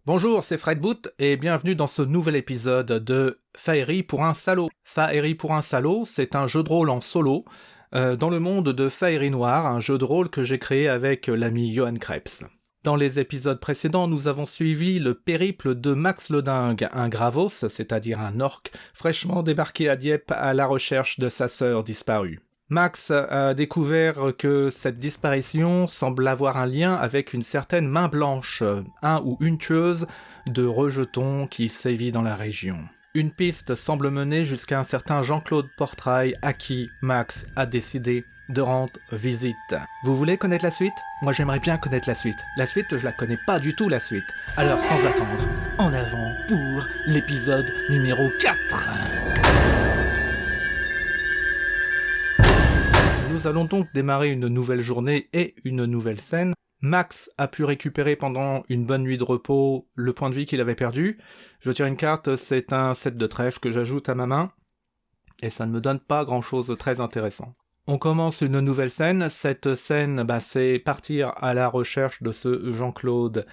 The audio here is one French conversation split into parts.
Bonjour, c'est Fred Boot et bienvenue dans ce nouvel épisode de Faerie pour un salaud. Faerie pour un salaud, c'est un jeu de rôle en solo dans le monde de Faerie Noire, un jeu de rôle que j'ai créé avec l'ami Johan Krebs. Dans les épisodes précédents, nous avons suivi le périple de Max le Dingue, un Gravos, c'est-à-dire un orc, fraîchement débarqué à Dieppe à la recherche de sa sœur disparue. Max a découvert que cette disparition semble avoir un lien avec une certaine main blanche, un ou une tueuse de rejetons qui sévit dans la région. Une piste semble mener jusqu'à un certain Jean-Claude Portrail à qui Max a décidé de rendre visite. Vous voulez connaître la suite ? Moi j'aimerais bien connaître la suite. La suite, je la connais pas du tout la suite. Alors sans attendre, en avant pour l'épisode numéro 4. Nous allons donc démarrer une nouvelle journée et une nouvelle scène. Max a pu récupérer pendant une bonne nuit de repos le point de vie qu'il avait perdu. Je tire une carte, c'est un set de trèfle que j'ajoute à ma main, et ça ne me donne pas grand-chose de très intéressant. On commence une nouvelle scène. Cette scène, c'est partir à la recherche de ce Jean-Claude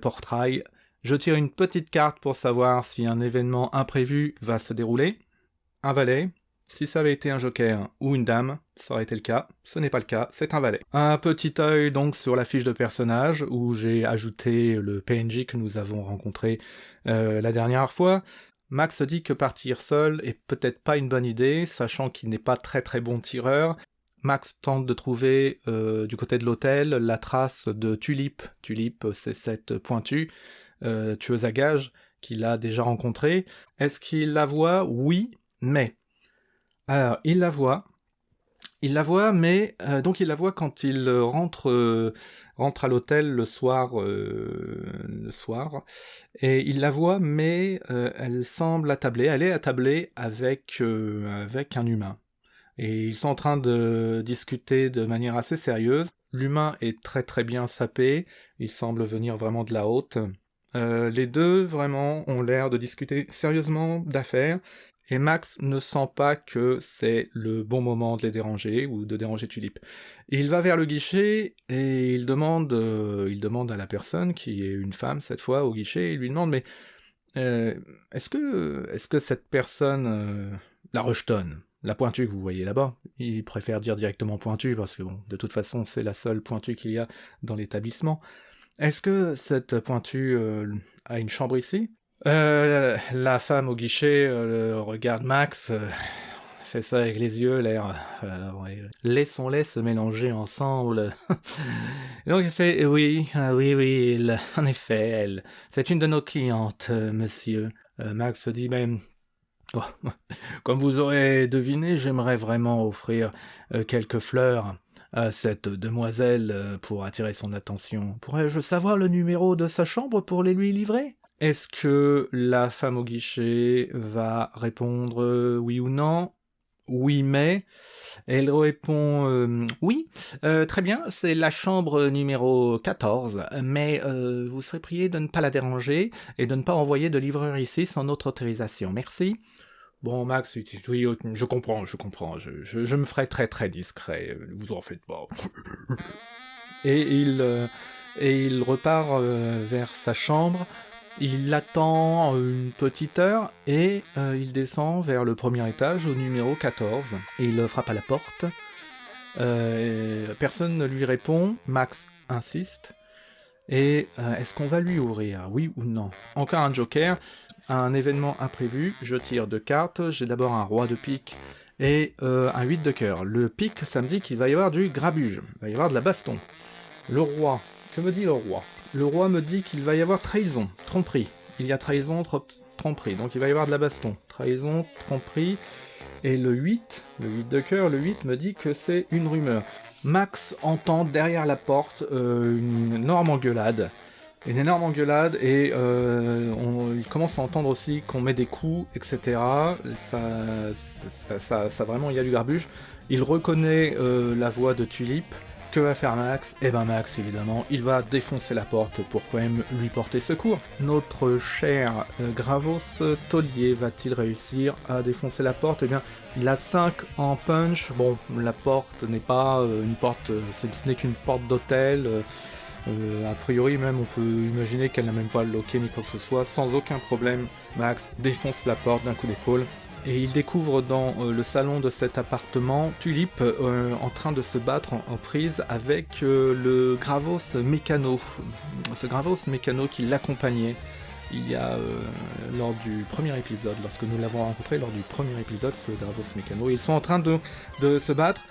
Portrail. Je tire une petite carte pour savoir si un événement imprévu va se dérouler. Un valet. Si ça avait été un joker ou une dame, ça aurait été le cas. Ce n'est pas le cas, c'est un valet. Un petit œil donc sur la fiche de personnage, où j'ai ajouté le PNJ que nous avons rencontré la dernière fois. Max dit que partir seul est peut-être pas une bonne idée, sachant qu'il n'est pas très très bon tireur. Max tente de trouver du côté de l'hôtel la trace de Tulipe. Tulipe, c'est cette pointue, tueuse à gages, qu'il a déjà rencontrée. Est-ce qu'il la voit ? Oui, mais... Alors, il la voit, mais donc il la voit quand il rentre à l'hôtel le soir, et il la voit, mais elle semble attablée, elle est attablée avec un humain. Et ils sont en train de discuter de manière assez sérieuse. L'humain est très très bien sapé, il semble venir vraiment de la haute. Les deux vraiment ont l'air de discuter sérieusement d'affaires. Et Max ne sent pas que c'est le bon moment de les déranger, ou de déranger Tulipe. Il va vers le guichet, et il demande à la personne, qui est une femme cette fois, au guichet, il lui demande, mais est-ce que cette personne, la rejetonne, la pointue que vous voyez là-bas, il préfère dire directement pointue, parce que bon, de toute façon, c'est la seule pointue qu'il y a dans l'établissement. Est-ce que cette pointue a une chambre ici ? La femme au guichet regarde Max, fait ça avec les yeux, l'air... ouais. Laissons-les se mélanger ensemble. Et donc elle fait, oui, en effet, c'est une de nos clientes, monsieur. Max se dit, mais... Oh, comme vous aurez deviné, j'aimerais vraiment offrir quelques fleurs à cette demoiselle pour attirer son attention. Pourrais-je savoir le numéro de sa chambre pour les lui livrer ? Est-ce que la femme au guichet va répondre oui ou non ? Oui, mais... Elle répond oui, très bien, c'est la chambre numéro 14, mais vous serez prié de ne pas la déranger et de ne pas envoyer de livreur ici sans notre autorisation. Merci. Bon, Max, oui, je comprends, je me ferai très très discret, vous en faites pas. Et il repart vers sa chambre. Il attend une petite heure et il descend vers le premier étage au numéro 14 et il frappe à la porte. Personne ne lui répond. Max insiste. Et est-ce qu'on va lui ouvrir ? Oui ou non ? Encore un joker, un événement imprévu. Je tire 2 cartes. J'ai d'abord un roi de pique et un 8 de cœur. Le pique, ça me dit qu'il va y avoir du grabuge. Il va y avoir de la baston. Le roi. Que me dit le roi ? Le roi me dit qu'il va y avoir trahison, tromperie. Il y a trahison, tromperie, donc il va y avoir de la baston. Trahison, tromperie, et le 8 de cœur, le 8 me dit que c'est une rumeur. Max entend derrière la porte une énorme engueulade, et il commence à entendre aussi qu'on met des coups, etc. Ça vraiment, il y a du garbuge. Il reconnaît la voix de Tulipe. Que va faire Max ? Eh ben Max, évidemment, il va défoncer la porte pour quand même lui porter secours. Notre cher Gravos Taulier va-t-il réussir à défoncer la porte ? Eh bien, il a 5 en punch. Bon, la porte n'est pas une porte, ce n'est qu'une porte d'hôtel. A priori même on peut imaginer qu'elle n'a même pas loqué ni quoi que ce soit. Sans aucun problème, Max défonce la porte d'un coup d'épaule. Et il découvre dans le salon de cet appartement Tulip en train de se battre en prise avec le Gravos Mécano. Ce Gravos Mécano qui l'accompagnait il y a lors du premier épisode, lorsque nous l'avons rencontré lors du premier épisode, ce Gravos Mécano. Ils sont en train de se battre.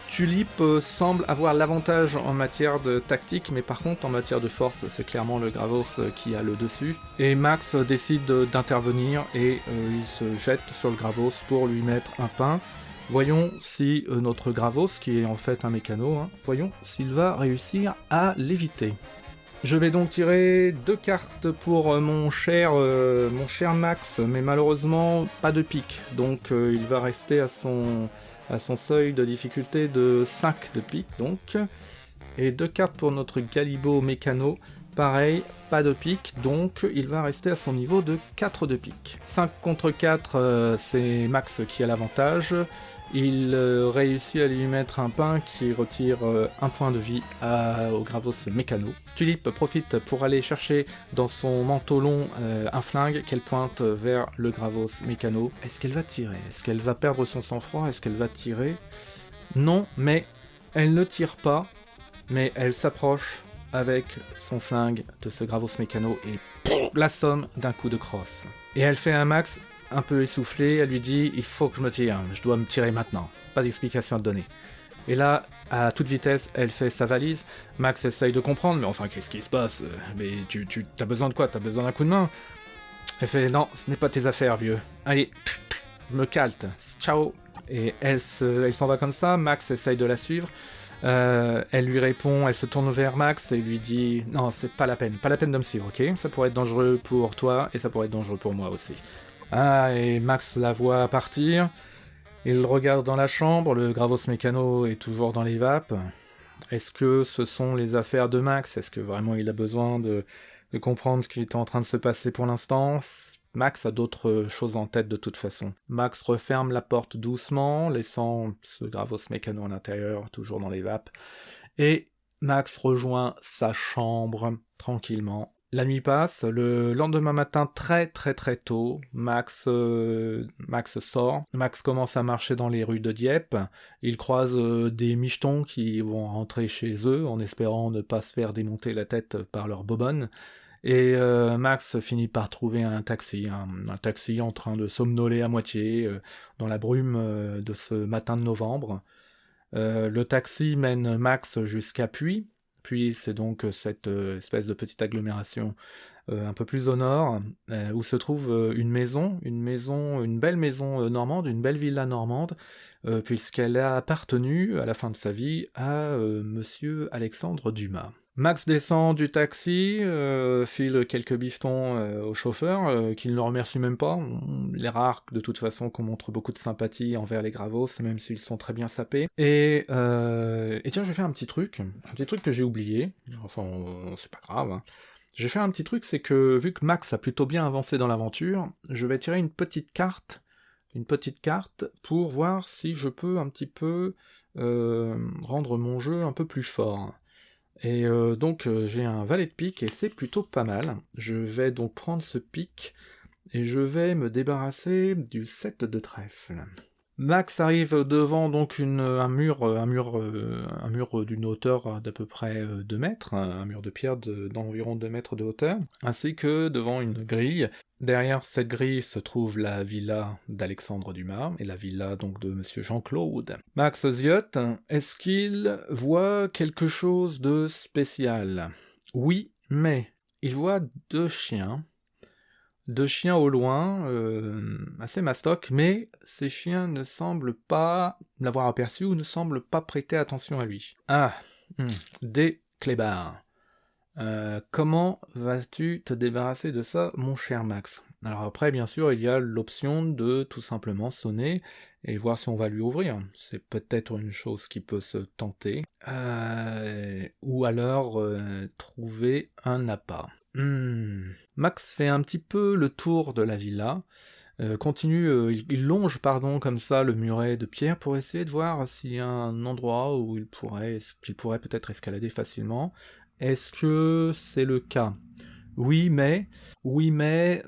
Tulip semble avoir l'avantage en matière de tactique, mais par contre en matière de force, c'est clairement le Gravos qui a le dessus. Et Max décide d'intervenir et il se jette sur le Gravos pour lui mettre un pain. Voyons si notre Gravos, qui est en fait un mécano, voyons s'il va réussir à l'éviter. Je vais donc tirer 2 cartes pour mon cher Max, mais malheureusement pas de pique, donc il va rester à son seuil de difficulté de 5 de pique, donc. Et 2 cartes pour notre Galibo Mécano, pareil, pas de pique, donc il va rester à son niveau de 4 de pique. 5 contre 4, c'est Max qui a l'avantage. Il réussit à lui mettre un pain qui retire 1 point de vie au Gravos Mécano. Tulip profite pour aller chercher dans son manteau long un flingue qu'elle pointe vers le Gravos Mécano. Est-ce qu'elle va tirer? Est-ce qu'elle va perdre son sang-froid? Est-ce qu'elle va tirer? Non, mais elle ne tire pas, mais elle s'approche avec son flingue de ce Gravos Mécano et l'assomme d'un coup de crosse. Et elle fait un Max un peu essoufflé, elle lui dit « Il faut que je me tire, je dois me tirer maintenant, pas d'explication à te donner ». Et là, à toute vitesse, elle fait sa valise. Max essaye de comprendre, mais enfin, qu'est-ce qui se passe? Mais t'as besoin de quoi? T'as besoin d'un coup de main? Elle fait « Non, ce n'est pas tes affaires, vieux. Allez, je me calte, ciao ». Et elle s'en va comme ça, Max essaye de la suivre. Elle lui répond, elle se tourne vers Max et lui dit « Non, c'est pas la peine de me suivre, ok? Ça pourrait être dangereux pour toi et ça pourrait être dangereux pour moi aussi. » Ah, et Max la voit partir. Il regarde dans la chambre, le Gravos Mécano est toujours dans les vapes. Est-ce que ce sont les affaires de Max? Est-ce que vraiment il a besoin de comprendre ce qui est en train de se passer pour l'instant? Max a d'autres choses en tête de toute façon. Max referme la porte doucement, laissant ce Gravos Mécano à l'intérieur, toujours dans les vapes. Et Max rejoint sa chambre tranquillement. La nuit passe, le lendemain matin très tôt, Max sort, Max commence à marcher dans les rues de Dieppe, il croise des michetons qui vont rentrer chez eux en espérant ne pas se faire démonter la tête par leur bobonne, et Max finit par trouver un taxi en train de somnoler à moitié dans la brume de ce matin de novembre. Le taxi mène Max jusqu'à Puy. Puis c'est donc cette espèce de petite agglomération un peu plus au nord, où se trouve une belle maison normande, une belle villa normande, puisqu'elle a appartenu à la fin de sa vie à monsieur Alexandre Dumas. Max descend du taxi, file quelques bifetons au chauffeur, qui ne le remercie même pas. Il est rare de toute façon qu'on montre beaucoup de sympathie envers les Gravos, même s'ils sont très bien sapés. Et tiens, je vais faire un petit truc que j'ai oublié. Enfin, c'est pas grave. Hein. Je vais faire un petit truc, c'est que vu que Max a plutôt bien avancé dans l'aventure, je vais tirer une petite carte pour voir si je peux un petit peu rendre mon jeu un peu plus fort. Et donc j'ai un valet de pique et c'est plutôt pas mal. Je vais donc prendre ce pique et je vais me débarrasser du 7 de trèfle. Max arrive devant donc un mur d'une hauteur d'à peu près 2 mètres, un mur de pierre d'environ 2 mètres de hauteur, ainsi que devant une grille. Derrière cette grille se trouve la villa d'Alexandre Dumas, et la villa donc de monsieur Jean-Claude. Max ziote, est-ce qu'il voit quelque chose de spécial? Oui, mais il voit 2 chiens. 2 chiens au loin, assez mastoc, mais ces chiens ne semblent pas l'avoir aperçu ou ne semblent pas prêter attention à lui. Ah, des clébards. Comment vas-tu te débarrasser de ça, mon cher Max? Alors après, bien sûr, il y a l'option de tout simplement sonner et voir si on va lui ouvrir. C'est peut-être une chose qui peut se tenter. Ou alors trouver un appât. Max fait un petit peu le tour de la villa, il longe comme ça le muret de pierre pour essayer de voir s'il y a un endroit où qu'il pourrait peut-être escalader facilement, Est-ce que c'est le cas? Oui, mais... Oui, mais...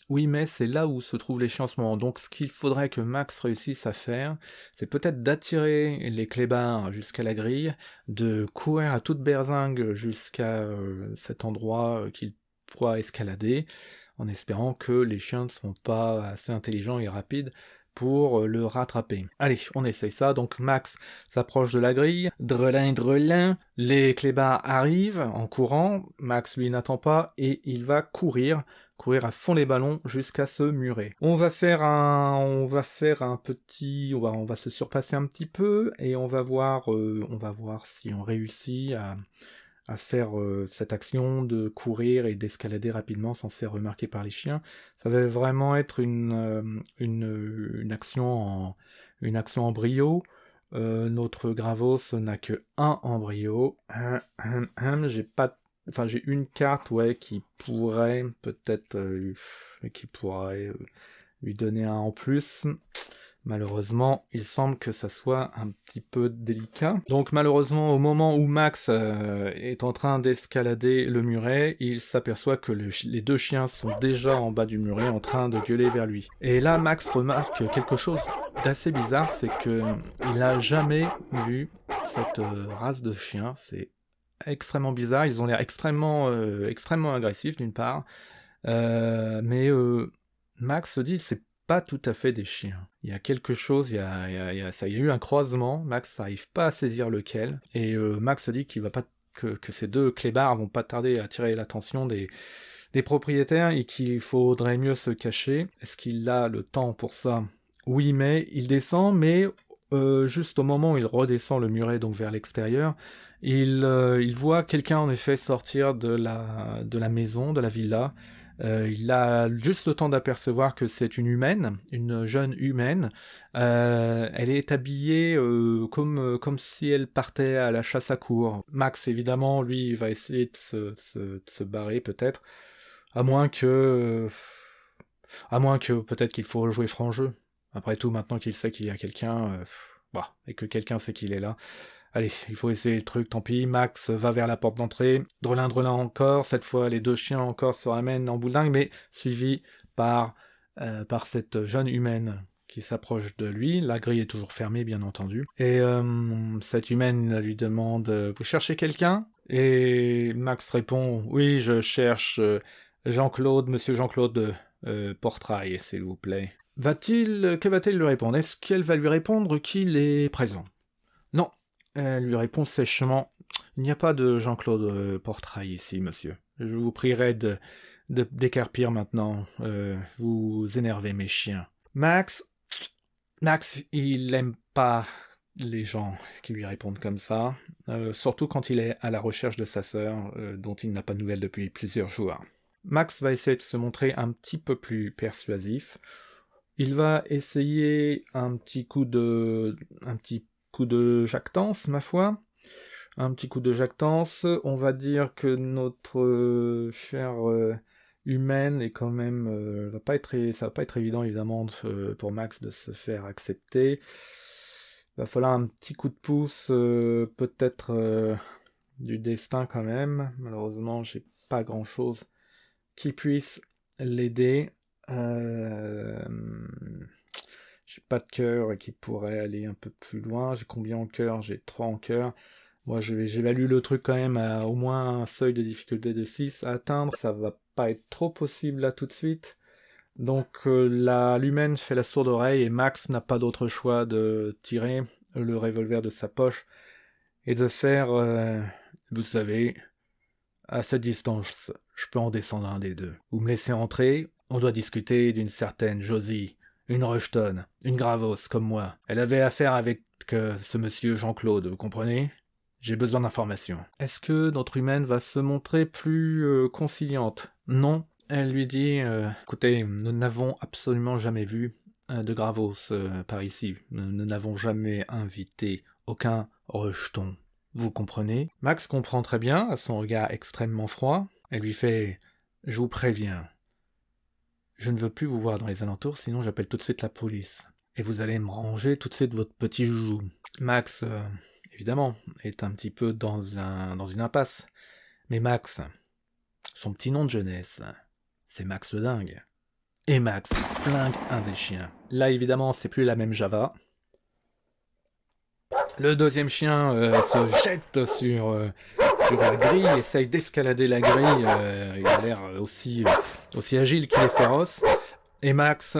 Oui, mais c'est là où se trouvent les chiens en ce moment. Donc, ce qu'il faudrait que Max réussisse à faire, c'est peut-être d'attirer les clébards jusqu'à la grille, de courir à toute berzingue jusqu'à cet endroit qu'il pourra escalader, en espérant que les chiens ne sont pas assez intelligents et rapides pour le rattraper. Allez, on essaye ça. Donc Max s'approche de la grille, drelin, drelin, les clébards arrivent en courant, Max lui n'attend pas et il va courir à fond les ballons jusqu'à se murer. On va faire un petit, on va se surpasser un petit peu et on va voir si on réussit à faire cette action de courir et d'escalader rapidement sans se faire remarquer par les chiens. Ça va vraiment être une action en brio. Notre Gravos n'a que un embryo. J'ai une carte, ouais, qui pourrait peut-être lui donner un en plus. Malheureusement, il semble que ça soit un petit peu délicat. Donc malheureusement, au moment où Max est en train d'escalader le muret, il s'aperçoit que les deux chiens sont déjà en bas du muret en train de gueuler vers lui. Et là, Max remarque quelque chose d'assez bizarre, c'est que il n'a jamais vu cette race de chiens. C'est extrêmement bizarre, ils ont l'air extrêmement agressifs d'une part, mais Max se dit c'est pas tout à fait des chiens. Il y a quelque chose, il y a eu un croisement, Max n'arrive pas à saisir lequel, et Max se dit qu'il va pas que ces deux clébards vont pas tarder à attirer l'attention des propriétaires et qu'il faudrait mieux se cacher. Est-ce qu'il a le temps pour ça? Oui, mais il descend, mais juste au moment où il redescend le muret, donc vers l'extérieur, il voit quelqu'un en effet sortir de la maison, de la villa. Il a juste le temps d'apercevoir que c'est une humaine, une jeune humaine. Elle est habillée comme si elle partait à la chasse à courre. Max, évidemment, lui, va essayer de se barrer peut-être, à moins que... peut-être qu'il faut jouer franc jeu. Après tout, maintenant qu'il sait qu'il y a quelqu'un, et que quelqu'un sait qu'il est là, allez, il faut essayer le truc, tant pis. Max va vers la porte d'entrée, drelin, drelin encore, cette fois les deux chiens encore se ramènent en boule dingue, mais suivi par cette jeune humaine qui s'approche de lui. La grille est toujours fermée, bien entendu. Et cette humaine lui demande vous cherchez quelqu'un? Et Max répond oui, je cherche Jean-Claude, monsieur Jean-Claude Portrail, s'il vous plaît. Que va-t-il lui répondre? Est-ce qu'elle va lui répondre qu'il est présent? Non. Elle lui répond sèchement il n'y a pas de Jean-Claude Portrail ici, monsieur. Je vous prierai d'écarpir maintenant. Vous énervez mes chiens. Max, il aime pas les gens qui lui répondent comme ça, surtout quand il est à la recherche de sa sœur, dont il n'a pas de nouvelles depuis plusieurs jours. Max va essayer de se montrer un petit peu plus persuasif. Il va essayer un petit coup de jactance, ma foi. Un petit coup de jactance. On va dire que notre chère humaine est quand même... ça va pas être évident, évidemment, pour Max de se faire accepter. Il va falloir un petit coup de pouce, peut-être du destin quand même. Malheureusement, j'ai pas grand-chose qui puisse l'aider. J'ai pas de cœur qui pourrait aller un peu plus loin. J'ai combien en cœur? J'ai 3 en cœur. Moi, j'évalue le truc quand même à au moins un seuil de difficulté de 6 à atteindre. Ça va pas être trop possible là tout de suite. Donc l'humaine fait la sourde oreille et Max n'a pas d'autre choix de tirer le revolver de sa poche et de faire, vous savez, à cette distance, je peux en descendre un des deux. Vous me laissez entrer, on doit discuter d'une certaine Josie, une Rushton, une Gravos comme moi. Elle avait affaire avec ce monsieur Jean-Claude, vous comprenez? J'ai besoin d'informations. Est-ce que notre humaine va se montrer plus conciliante? Non. Elle lui dit écoutez, nous n'avons absolument jamais vu de Gravos par ici. Nous n'avons jamais invité aucun rejeton. Vous comprenez? Max comprend très bien, à son regard extrêmement froid. Elle lui fait je vous préviens. Je ne veux plus vous voir dans les alentours, sinon j'appelle tout de suite la police. Et vous allez me ranger tout de suite votre petit joujou. Max, évidemment, est un petit peu dans une impasse. Mais Max, son petit nom de jeunesse, c'est Max le dingue. Et Max flingue un des chiens. Là, évidemment, c'est plus la même Java. Le deuxième chien se jette sur la grille, essaye d'escalader la grille. Il a l'air aussi agile qu'il est féroce. Et Max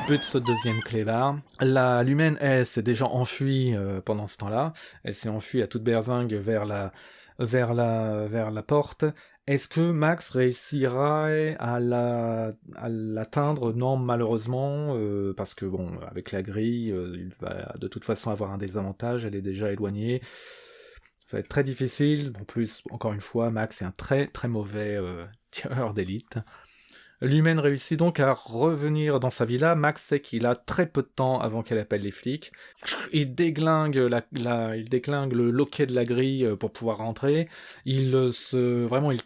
bute ce deuxième clébard. L'humaine, elle, s'est déjà enfuie pendant ce temps-là. Elle s'est enfuie à toute berzingue vers la porte. Est-ce que Max réussira à l'atteindre? Non, malheureusement, parce que bon, avec la grille, il va de toute façon avoir un désavantage, elle est déjà éloignée. Ça va être très difficile. En plus, encore une fois, Max est un très très mauvais tireur d'élite. L'humaine réussit donc à revenir dans sa villa. Max sait qu'il a très peu de temps avant qu'elle appelle les flics. Il déglingue le loquet de la grille pour pouvoir rentrer. Il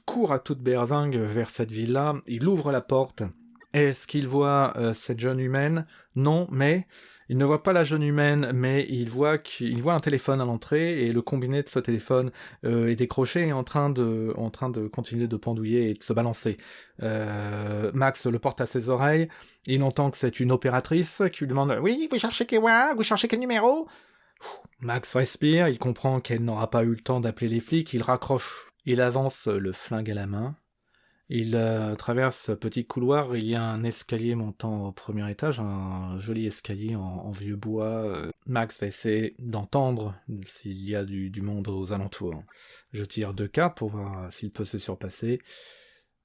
court à toute berzingue vers cette villa. Il ouvre la porte. Est-ce qu'il voit cette jeune humaine? Non, mais il ne voit pas la jeune humaine, mais il voit un téléphone à l'entrée, et le combiné de ce téléphone est décroché et en train de continuer de pendouiller et de se balancer. Max le porte à ses oreilles, il entend que c'est une opératrice qui lui demande « Oui, vous cherchez quoi? Vous cherchez quel numéro ?» Max respire, il comprend qu'elle n'aura pas eu le temps d'appeler les flics, il raccroche. Il avance le flingue à la main. Il traverse ce petit couloir, il y a un escalier montant au premier étage, un joli escalier en vieux bois. Max va essayer d'entendre s'il y a du monde aux alentours. Je tire 2 cartes pour voir s'il peut se surpasser.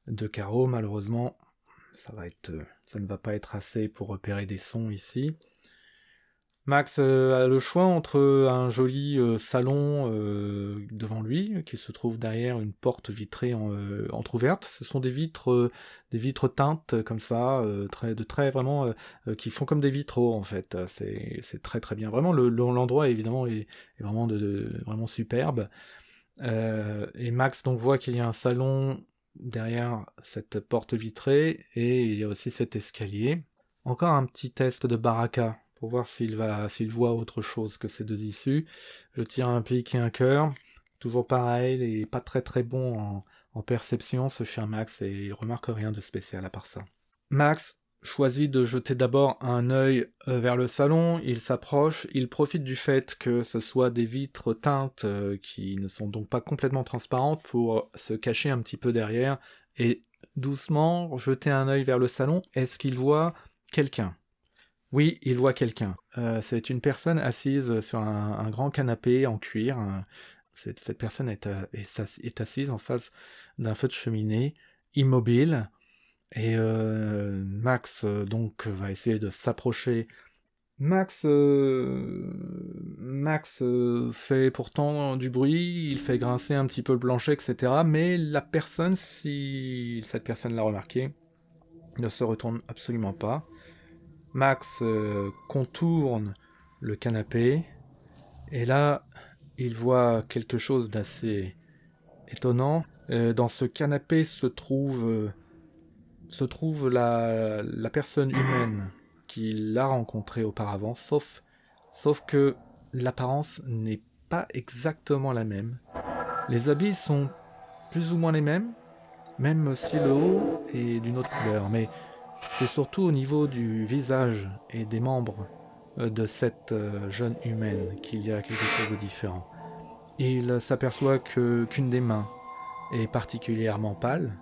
2 carreaux, malheureusement, ça ne va pas être assez pour repérer des sons ici. Max a le choix entre un joli salon devant lui, qui se trouve derrière une porte vitrée entrouverte. Ce sont des vitres teintes comme ça, qui font comme des vitraux en fait. C'est très très bien. Vraiment, l'endroit évidemment est vraiment vraiment superbe. Et Max donc voit qu'il y a un salon derrière cette porte vitrée, et il y a aussi cet escalier. Encore un petit test de baraka, pour voir s'il voit autre chose que ces 2 issues. Je tire un pic et un cœur. Toujours pareil, il est pas très très bon en perception, ce cher Max, et il remarque rien de spécial à part ça. Max choisit de jeter d'abord un œil vers le salon, il s'approche, il profite du fait que ce soit des vitres teintes qui ne sont donc pas complètement transparentes pour se cacher un petit peu derrière, et doucement jeter un œil vers le salon. Est-ce qu'il voit quelqu'un? Oui, il voit quelqu'un. C'est une personne assise sur un grand canapé en cuir. Cette personne est assise en face d'un feu de cheminée, immobile. Et Max donc va essayer de s'approcher. Max fait pourtant du bruit, il fait grincer un petit peu le plancher, etc. Mais la personne, si cette personne l'a remarqué, ne se retourne absolument pas. Max contourne le canapé, et là, il voit quelque chose d'assez étonnant. Dans ce canapé se trouve la personne humaine qu'il a rencontrée auparavant, sauf que l'apparence n'est pas exactement la même. Les habits sont plus ou moins les mêmes, même si le haut est d'une autre couleur, mais c'est surtout au niveau du visage et des membres de cette jeune humaine qu'il y a quelque chose de différent. Il s'aperçoit qu'une des mains est particulièrement pâle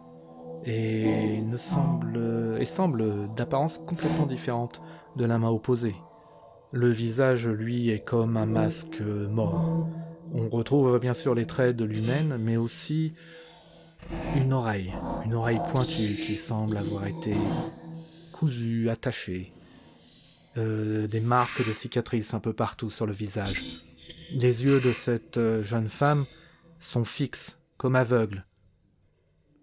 et semble d'apparence complètement différente de la main opposée. Le visage, lui, est comme un masque mort. On retrouve bien sûr les traits de l'humaine, mais aussi une oreille pointue qui semble avoir été cousue, attachée. Des marques de cicatrices un peu partout sur le visage. Les yeux de cette jeune femme sont fixes, comme aveugles,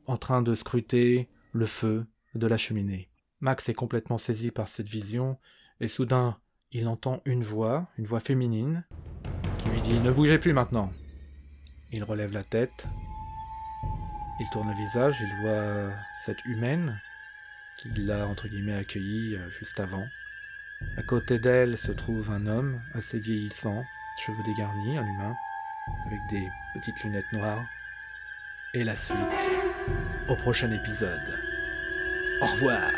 en train de scruter le feu de la cheminée. Max est complètement saisi par cette vision, et soudain, il entend une voix féminine, qui lui dit « Ne bougez plus maintenant !» Il relève la tête, il tourne le visage, il voit cette humaine qu'il a entre guillemets accueillie juste avant. À côté d'elle se trouve un homme assez vieillissant, cheveux dégarnis, un humain, avec des petites lunettes noires. Et la suite, au prochain épisode. Au revoir.